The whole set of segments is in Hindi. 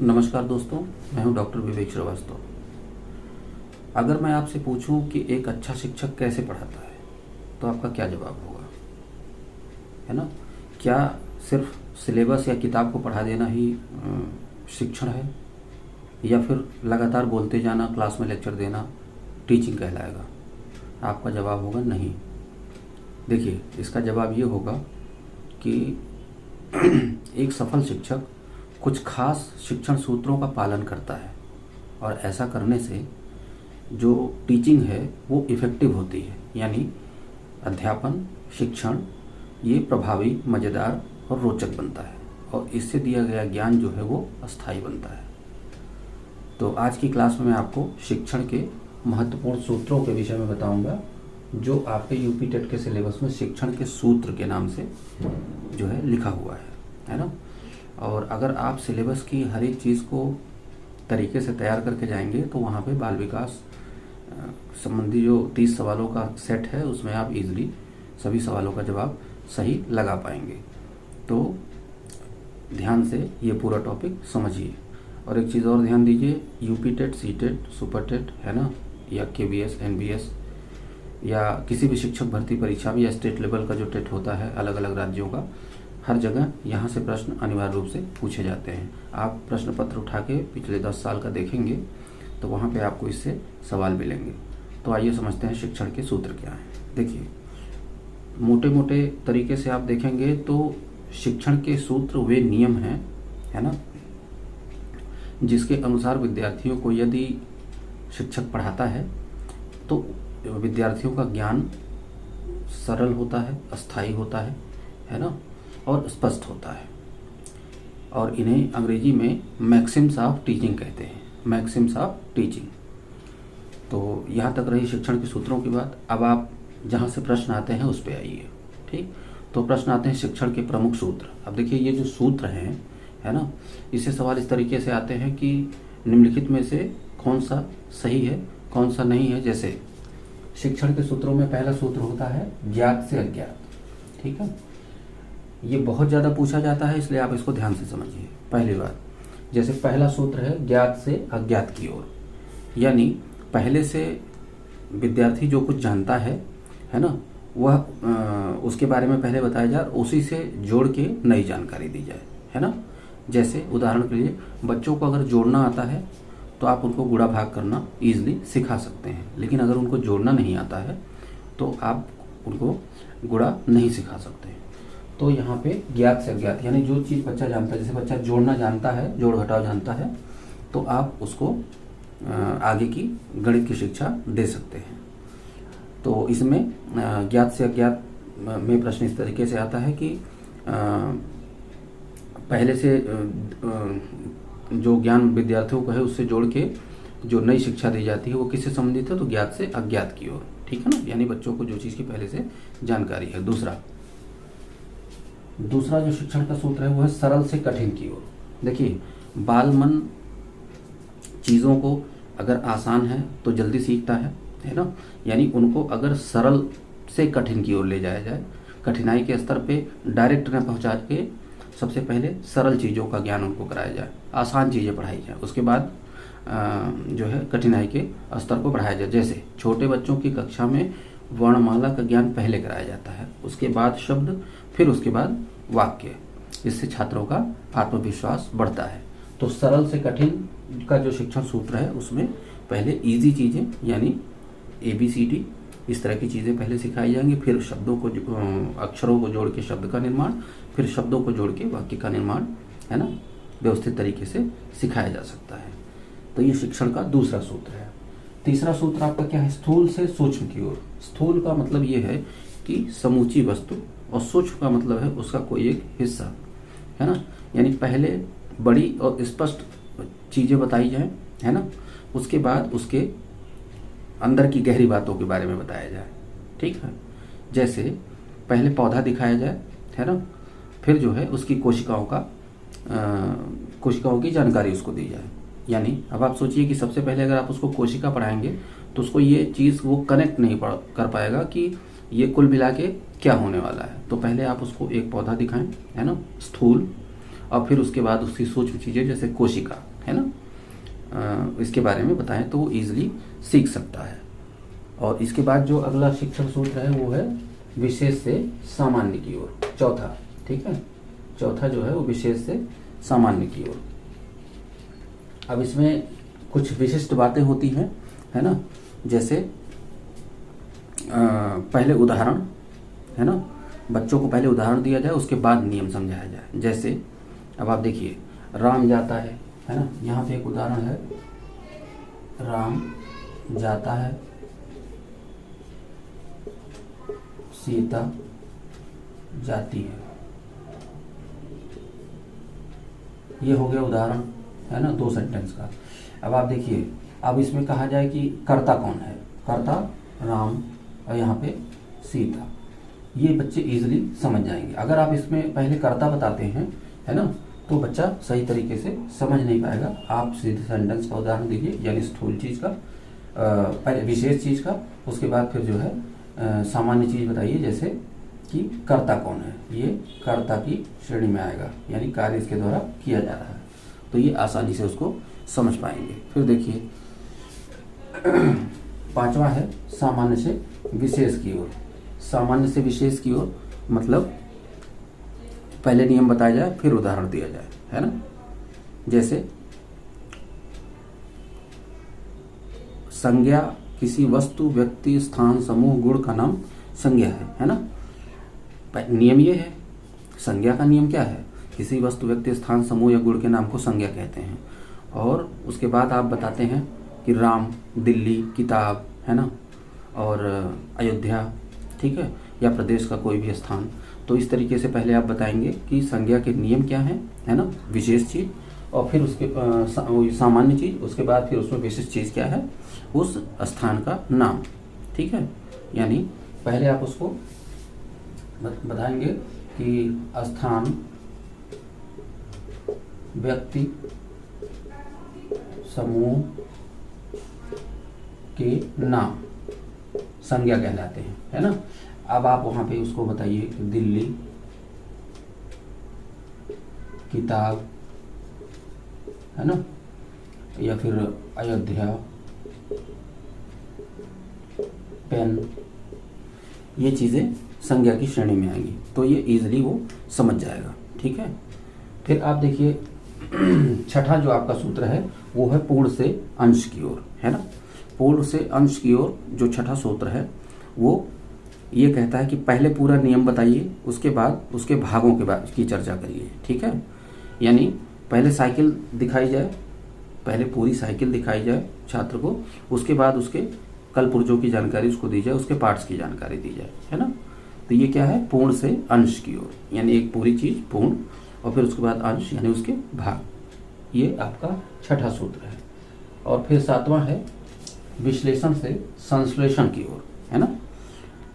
नमस्कार दोस्तों, मैं हूं डॉक्टर विवेक श्रीवास्तव। अगर मैं आपसे पूछूं कि एक अच्छा शिक्षक कैसे पढ़ाता है, तो आपका क्या जवाब होगा? है ना? क्या सिर्फ सिलेबस या किताब को पढ़ा देना ही शिक्षण है, या फिर लगातार बोलते जाना, क्लास में लेक्चर देना टीचिंग कहलाएगा? आपका जवाब होगा नहीं। देखिए, इसका जवाब ये होगा कि एक सफल शिक्षक कुछ खास शिक्षण सूत्रों का पालन करता है, और ऐसा करने से जो टीचिंग है वो इफ़ेक्टिव होती है। यानी अध्यापन, शिक्षण ये प्रभावी, मज़ेदार और रोचक बनता है, और इससे दिया गया ज्ञान जो है वो अस्थायी बनता है। तो आज की क्लास में मैं आपको शिक्षण के महत्वपूर्ण सूत्रों के विषय में बताऊंगा, जो आपके यूपी टेट के सिलेबस में शिक्षण के सूत्र के नाम से जो है लिखा हुआ है ना। और अगर आप सिलेबस की हर एक चीज़ को तरीके से तैयार करके जाएंगे तो वहाँ पे बाल विकास संबंधी जो 30 सवालों का सेट है उसमें आप इजीली सभी सवालों का जवाब सही लगा पाएंगे। तो ध्यान से ये पूरा टॉपिक समझिए। और एक चीज़ और ध्यान दीजिए, UP TET, C TET, super TET है ना, या केबीएस, एनबीएस, या किसी भी शिक्षक भर्ती परीक्षा में, या स्टेट लेवल का जो टेट होता है अलग अलग राज्यों का, हर जगह यहाँ से प्रश्न अनिवार्य रूप से पूछे जाते हैं। आप प्रश्न पत्र उठा के पिछले 10 साल का देखेंगे तो वहाँ पे आपको इससे सवाल मिलेंगे। तो आइए समझते हैं शिक्षण के सूत्र क्या हैं। देखिए, मोटे मोटे तरीके से आप देखेंगे तो शिक्षण के सूत्र वे नियम हैं, है ना, जिसके अनुसार विद्यार्थियों को यदि शिक्षक पढ़ाता है तो विद्यार्थियों का ज्ञान सरल होता है, अस्थायी होता है ना, और स्पष्ट होता है। और इन्हें अंग्रेजी में मैक्सिम्स ऑफ टीचिंग कहते हैं, मैक्सिम्स ऑफ टीचिंग। तो यहाँ तक रही शिक्षण के सूत्रों की बात। अब आप जहाँ से प्रश्न आते हैं उस पे आइए। ठीक, तो प्रश्न आते हैं शिक्षण के प्रमुख सूत्र। अब देखिए, ये जो सूत्र हैं, है ना, इससे सवाल इस तरीके से आते हैं कि निम्नलिखित में से कौन सा सही है, कौन सा नहीं है। जैसे शिक्षण के सूत्रों में पहला सूत्र होता है ज्ञात से अज्ञात। ठीक है, ये बहुत ज़्यादा पूछा जाता है, इसलिए आप इसको ध्यान से समझिए। पहली बात, जैसे पहला सूत्र है ज्ञात से अज्ञात की ओर, यानी पहले से विद्यार्थी जो कुछ जानता है ना, वह उसके बारे में पहले बताया जाए, उसी से जोड़ के नई जानकारी दी जाए, है ना। जैसे उदाहरण के लिए, बच्चों को अगर जोड़ना आता है तो आप उनको गुणा भाग करना ईजिली सिखा सकते हैं, लेकिन अगर उनको जोड़ना नहीं आता है तो आप उनको गुणा नहीं सिखा सकते। तो यहाँ पे ज्ञात से अज्ञात, यानी जो चीज़ बच्चा जानता है, जैसे बच्चा जोड़ना जानता है, जोड़ घटाव जानता है, तो आप उसको आगे की गणित की शिक्षा दे सकते हैं। तो इसमें ज्ञात से अज्ञात में प्रश्न इस तरीके से आता है कि पहले से जो ज्ञान विद्यार्थियों को है उससे जोड़ के जो नई शिक्षा दी जाती है वो किससे संबंधित है, तो ज्ञात से अज्ञात की ओर। ठीक है ना, यानी बच्चों को जो चीज़ की पहले से जानकारी है। दूसरा जो शिक्षण का सूत्र है वो है सरल से कठिन की ओर। देखिए, बाल मन चीज़ों को अगर आसान है तो जल्दी सीखता है ना, यानी उनको अगर सरल से कठिन की ओर ले जाया जाए, कठिनाई के स्तर पे डायरेक्ट न पहुंचा के सबसे पहले सरल चीज़ों का ज्ञान उनको कराया जाए, आसान चीज़ें पढ़ाई जाए, उसके बाद जो है कठिनाई के स्तर को बढ़ाया जाए। जैसे छोटे बच्चों की कक्षा में वर्णमाला का ज्ञान पहले कराया जाता है, उसके बाद शब्द, फिर उसके बाद वाक्य। इससे छात्रों का आत्मविश्वास बढ़ता है। तो सरल से कठिन का जो शिक्षण सूत्र है उसमें पहले इजी चीज़ें, यानी ABCD इस तरह की चीज़ें पहले सिखाई जाएंगी, फिर शब्दों को, अक्षरों को जोड़ के शब्द का निर्माण, फिर शब्दों को जोड़ के वाक्य का निर्माण, है ना, व्यवस्थित तरीके से सिखाया जा सकता है। तो ये शिक्षण का दूसरा सूत्र है। तीसरा सूत्र आपका क्या है, स्थूल से सूक्ष्म की ओर। स्थूल का मतलब ये है कि समूची वस्तु, और सूक्ष्म का मतलब है उसका कोई एक हिस्सा, है ना, यानी पहले बड़ी और स्पष्ट चीज़ें बताई जाए, है ना, उसके बाद उसके अंदर की गहरी बातों के बारे में बताया जाए। ठीक है, जैसे पहले पौधा दिखाया जाए, है ना, फिर जो है उसकी कोशिकाओं की जानकारी उसको दी जाए। यानी अब आप सोचिए कि सबसे पहले अगर आप उसको कोशिका पढ़ाएंगे तो उसको ये चीज़ वो कनेक्ट नहीं कर पाएगा कि ये कुल मिला के क्या होने वाला है। तो पहले आप उसको एक पौधा दिखाएं, है ना, स्थूल, और फिर उसके बाद उसकी सूक्ष्म चीज़ें जैसे कोशिका, है ना, इसके बारे में बताएं तो वो ईजिली सीख सकता है। और इसके बाद जो अगला शिक्षण सूत्र है वो है विशेष से सामान्य की ओर, चौथा। ठीक है, चौथा जो है वो विशेष से सामान्य की ओर। अब इसमें कुछ विशिष्ट बातें होती हैं, है ना, जैसे पहले उदाहरण, है ना, बच्चों को पहले उदाहरण दिया जाए, उसके बाद नियम समझाया जाए। जैसे अब आप देखिए, राम जाता है ना, यहाँ पे एक उदाहरण है, राम जाता है, सीता जाती है। ये हो गया उदाहरण, है ना, 2 सेंटेंस का। अब आप देखिए, अब इसमें कहा जाए कि कर्ता कौन है, कर्ता राम और यहाँ पे सीता, ये बच्चे इजीली समझ जाएंगे। अगर आप इसमें पहले कर्ता बताते हैं, है ना, तो बच्चा सही तरीके से समझ नहीं पाएगा। आप सीधे सेंटेंस का उदाहरण दीजिए, यानी स्थूल चीज़ का, पहले विशेष चीज़ का, उसके बाद फिर जो है सामान्य चीज़ बताइए, जैसे कि कर्ता कौन है, ये कर्ता की श्रेणी में आएगा, यानी कार्य इसके द्वारा किया जा रहा है, तो ये आसानी से उसको समझ पाएंगे। फिर देखिए 5वां है सामान्य से विशेष की ओर। सामान्य से विशेष की ओर मतलब पहले नियम बताया जाए, फिर उदाहरण दिया जाए, है ना। जैसे संज्ञा किसी वस्तु, व्यक्ति, स्थान, समूह, गुण का नाम संज्ञा है ना। नियम ये है, संज्ञा का नियम क्या है, किसी वस्तु, व्यक्ति, स्थान, समूह या गुण के नाम को संज्ञा कहते हैं। और उसके बाद आप बताते हैं कि राम, दिल्ली, किताब, है ना, और अयोध्या, ठीक है, या प्रदेश का कोई भी स्थान। तो इस तरीके से पहले आप बताएंगे कि संज्ञा के नियम क्या हैं, है ना, विशेष चीज़, और फिर उसके सामान्य चीज़, उसके बाद फिर उसमें विशिष्ट चीज़ क्या है, उस स्थान का नाम। ठीक है, यानी पहले आप उसको बताएंगे कि स्थान, व्यक्ति, समूह के नाम संज्ञा कहलाते हैं, है ना। अब आप वहाँ पे उसको बताइए कि दिल्ली, किताब, है ना, या फिर अयोध्या, पेन, ये चीज़ें संज्ञा की श्रेणी में आएंगी, तो ये इजीली वो समझ जाएगा। ठीक है, फिर आप देखिए 6ठा जो आपका सूत्र है वो है पूर्ण से अंश की ओर, है ना। पूर्ण से अंश की ओर जो 6ठा सूत्र है वो ये कहता है कि पहले पूरा नियम बताइए, उसके बाद उसके भागों के बाद की चर्चा करिए। ठीक है, यानी पहले साइकिल दिखाई जाए, पहले पूरी साइकिल दिखाई जाए छात्र को, उसके बाद उसके कल पुर्जों की जानकारी उसको दी जाए, उसके पार्ट्स की जानकारी दी जाए, है ना। तो ये क्या है, पूर्ण से अंश की ओर, यानी एक पूरी चीज पूर्ण, और फिर उसके बाद अंश यानी उसके भाग। ये आपका 6ठा सूत्र है। और फिर 7वां है विश्लेषण से संश्लेषण की ओर, है ना।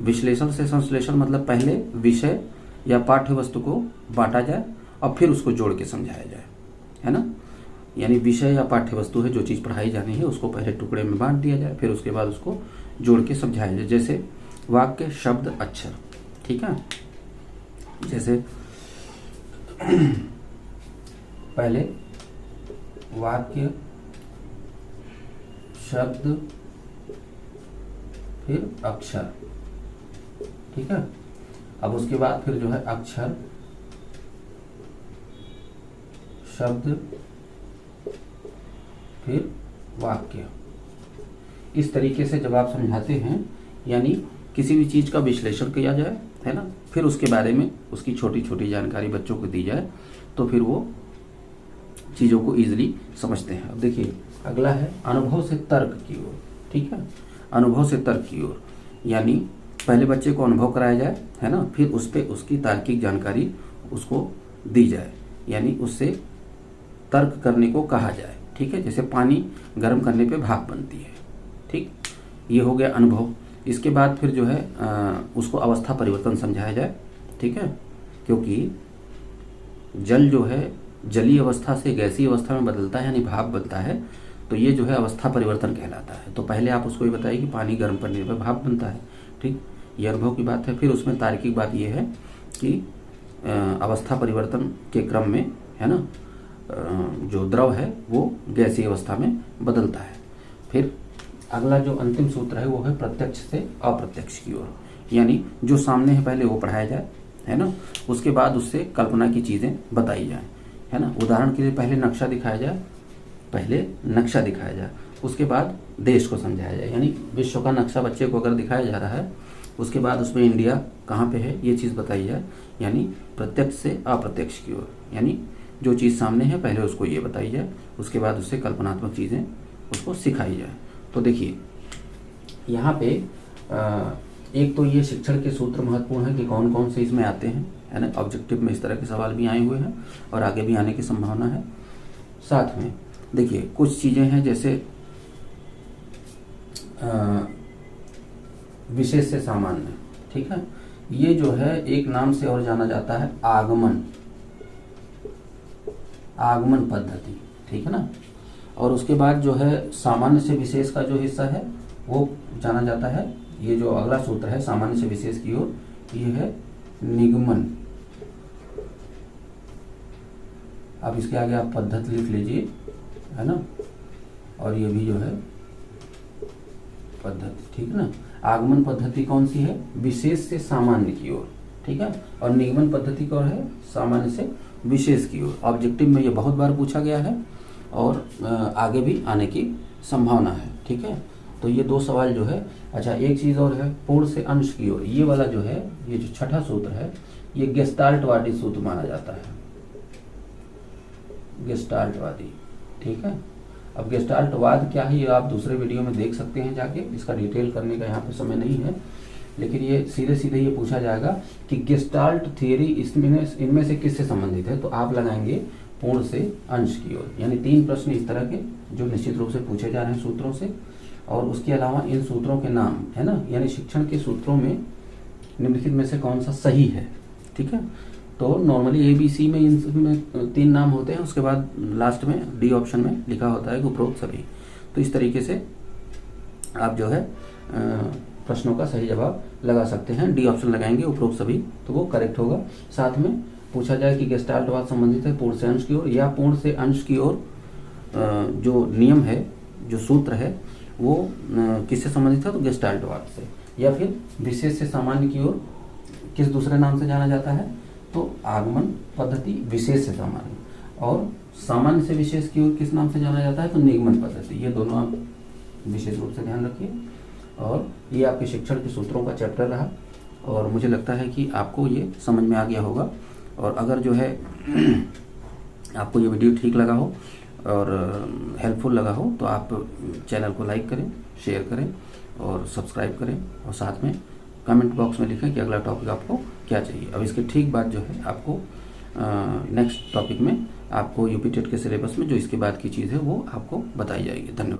विश्लेषण से संश्लेषण मतलब पहले विषय या पाठ्य वस्तु को बांटा जाए और फिर उसको जोड़ के समझाया जाए, है ना। यानी विषय या पाठ्य वस्तु है, जो चीज़ पढ़ाई जानी है उसको पहले टुकड़े में बांट दिया जाए, फिर उसके बाद उसको जोड़ के समझाया जाए। जैसे वाक्य, शब्द, अक्षर, ठीक है। जैसे पहले वाक्य, शब्द, फिर अक्षर, ठीक है। अब उसके बाद फिर जो है अक्षर, शब्द, फिर वाक्य। इस तरीके से जब आप समझाते हैं, यानी किसी भी चीज़ का विश्लेषण किया जाए, है ना, फिर उसके बारे में उसकी छोटी छोटी जानकारी बच्चों को दी जाए, तो फिर वो चीज़ों को ईजिली समझते हैं। अब देखिए अगला है अनुभव से तर्क की ओर, ठीक है। अनुभव से तर्क की ओर यानी पहले बच्चे को अनुभव कराया जाए, है ना, फिर उस पर उसकी तार्किक जानकारी उसको दी जाए, यानी उससे तर्क करने को कहा जाए, ठीक है। जैसे पानी गर्म करने पे भाप बनती है, ठीक, ये हो गया अनुभव। इसके बाद फिर जो है उसको अवस्था परिवर्तन समझाया जाए, ठीक है, क्योंकि जल जो है जलीय अवस्था से गैसीय अवस्था में बदलता है, यानी भाप बनता है, तो ये जो है अवस्था परिवर्तन कहलाता है। तो पहले आप उसको ये बताइए कि पानी गर्म करने पर भाप बनता है, ठीक, ये अनुभव की बात है। फिर उसमें तार्किक बात ये है कि अवस्था परिवर्तन के क्रम में, है ना, जो द्रव है वो गैसीय अवस्था में बदलता है। फिर अगला जो अंतिम सूत्र है वो है प्रत्यक्ष से अप्रत्यक्ष की ओर, यानी जो सामने है पहले वो पढ़ाया जाए, है ना, उसके बाद उससे कल्पना की चीज़ें बताई जाए, है ना। उदाहरण के लिए पहले नक्शा दिखाया जाए, उसके बाद देश को समझाया जाए, यानी विश्व का नक्शा बच्चे को अगर दिखाया जा रहा है, उसके बाद उसमें इंडिया कहाँ पे है ये चीज़ बताई जाए, यानी प्रत्यक्ष से अप्रत्यक्ष की ओर, यानी जो चीज़ सामने है पहले उसको ये बताई जाए, उसके बाद उससे कल्पनात्मक चीज़ें उसको सिखाई जाए। तो देखिए यहाँ पे एक तो ये शिक्षण के सूत्र महत्वपूर्ण है कि कौन कौन से इसमें आते हैं, है ना। ऑब्जेक्टिव में इस तरह के सवाल भी आए हुए हैं और आगे भी आने की संभावना है। साथ में देखिए कुछ चीज़ें हैं जैसे विशेष से सामान्य, ठीक है, ये जो है एक नाम से और जाना जाता है आगमन पद्धति, ठीक है ना। और उसके बाद जो है सामान्य से विशेष का जो हिस्सा है वो जाना जाता है, ये जो अगला सूत्र है सामान्य से विशेष की ओर, ये है निगमन। अब इसके आगे आप पद्धति लिख लीजिए, है ना, और ये भी जो है पद्धति, ठीक है ना। आगमन पद्धति कौन सी है, विशेष से सामान्य की ओर, ठीक है, और निगमन पद्धति कौन है, सामान्य से विशेष की ओर। ऑब्जेक्टिव में ये बहुत बार पूछा गया है और आगे भी आने की संभावना है, ठीक है। तो ये दो सवाल जो है। अच्छा एक चीज़ और है, पूर्ण से अंश की ओर, ये वाला जो है, ये जो छठा सूत्र है, ये गेस्टाल्टवादी सूत्र माना जाता है, गेस्टाल्टवादी, ठीक है। अब गेस्टाल्टवाद क्या है ये आप दूसरे वीडियो में देख सकते हैं जाके, इसका डिटेल करने का यहाँ पे समय नहीं है, लेकिन ये सीधे सीधे ये पूछा जाएगा कि गेस्टाल्ट थियरी इनमें से किससे संबंधित है, तो आप लगाएंगे पूर्ण से अंश की ओर। यानी 3 प्रश्न इस तरह के जो निश्चित रूप से पूछे जा रहे हैं सूत्रों से, और उसके अलावा इन सूत्रों के नाम, है ना, यानी शिक्षण के सूत्रों में निम्नलिखित में से कौन सा सही है, ठीक है। तो नॉर्मली ABC में इनमें 3 नाम होते हैं, उसके बाद लास्ट में D ऑप्शन में लिखा होता है उपरोक्त सभी। तो इस तरीके से आप जो है प्रश्नों का सही जवाब लगा सकते हैं। D ऑप्शन लगाएंगे उपरोक्त सभी तो वो करेक्ट होगा। साथ में पूछा जाए कि गेस्टाल्टवाद संबंधित है पूर्ण से अंश की ओर, या पूर्ण से अंश की ओर जो नियम है, जो सूत्र है वो किससे संबंधित है, तो गेस्टाल्टवाद से। या फिर विशेष से सामान्य की ओर किस दूसरे नाम से जाना जाता है, तो आगमन पद्धति विशेष से सामान्य, और सामान्य से विशेष की ओर किस नाम से जाना जाता है, तो निगमन पद्धति। ये दोनों आप विशेष रूप से ध्यान रखिए। और ये आपके शिक्षण के सूत्रों का चैप्टर रहा, और मुझे लगता है कि आपको ये समझ में आ गया होगा। और अगर जो है आपको ये वीडियो ठीक लगा हो और हेल्पफुल लगा हो तो आप चैनल को लाइक करें, शेयर करें और सब्सक्राइब करें, और साथ में कमेंट बॉक्स में लिखें कि अगला टॉपिक आपको क्या चाहिए। अब इसके ठीक बाद जो है आपको नेक्स्ट टॉपिक में आपको यूपी टेट के सिलेबस में जो इसके बाद की चीज़ है वो आपको बताई जाएगी। धन्यवाद।